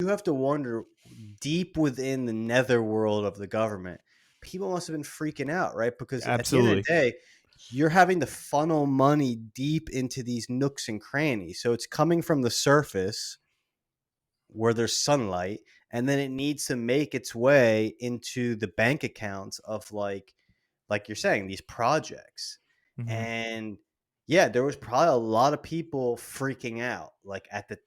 have to wonder, deep within the netherworld of the government, people must have been freaking out, right? Because at the end of Absolutely. the day, you're having to funnel money deep into these nooks and crannies. So it's coming from the surface where there's sunlight, and then it needs to make its way into the bank accounts of, like you're saying, these projects. Hmm. And yeah, there was probably a lot of people freaking out, like at the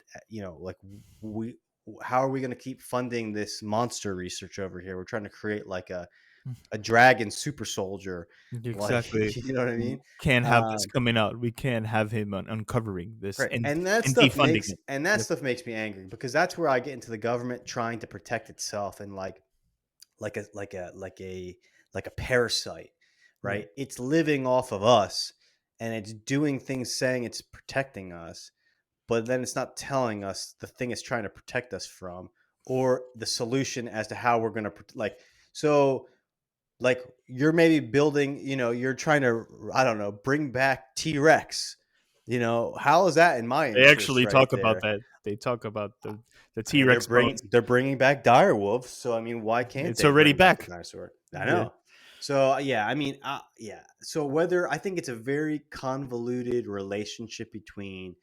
like, we how are we going to keep funding this monster research over here? We're trying to create like a dragon super soldier, like, Exactly. you know what I mean? Can't have this um coming out. We can't have him uncovering this Right, and that and stuff defunding makes it. and that Yep. stuff makes me angry, because that's where I get into the government trying to protect itself, and like a parasite, Yeah. right? It's living off of us, and it's doing things saying it's protecting us, but then it's not telling us the thing it's trying to protect us from, or the solution as to how we're going to, like, so, like, you're maybe building, you're trying to, I don't know, bring back T-Rex. How is that in my They interest actually right talk about there? that. They talk about the I mean, they're T-Rex bringing bones. they're bringing back dire wolves, so I mean, why can't It's they already bring back the back. dinosaur? I Yeah. know. So yeah, I mean, yeah. So whether I think it's a very convoluted relationship between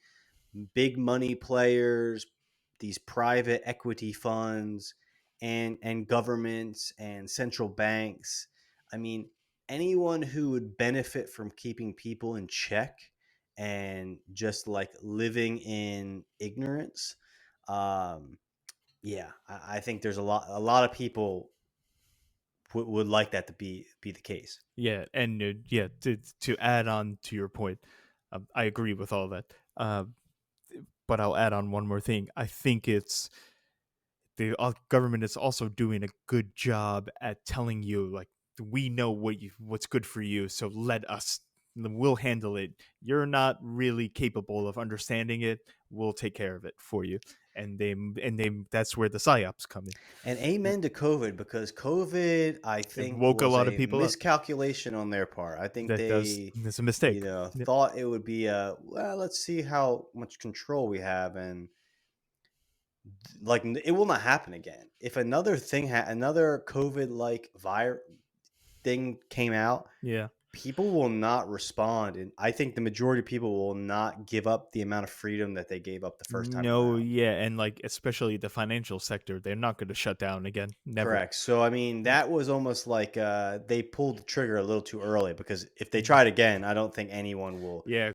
big money players, these private equity funds, and governments and central banks. I mean, anyone who would benefit from keeping people in check and just like living in ignorance. Um, yeah, I think there's a lot of people would like that to be the case. Yeah, and yeah, to add on to your point, I agree with all that. But I'll add on one more thing. I think it's the government is also doing a good job at telling you, like, we know what's good for you, so let us, we'll handle it. You're not really capable of understanding it. We'll take care of it for you. And they that's where the psyops come in. And amen to COVID, because COVID, I It think, woke a was lot of a people up. miscalculation on their part. I think they, That's a mistake. Yep. thought it would be well, let's see how much control we have, and like, it will not happen again. If another thing, another COVID like virus thing came out, Yeah. people will not respond, and I think the majority of people will not give up the amount of freedom that they gave up the first time No, around. yeah, and like especially the financial sector, they're not going to shut down again. Never. Correct. So I mean, that was almost like they pulled the trigger a little too early, because if they tried again, I don't think anyone will Yeah,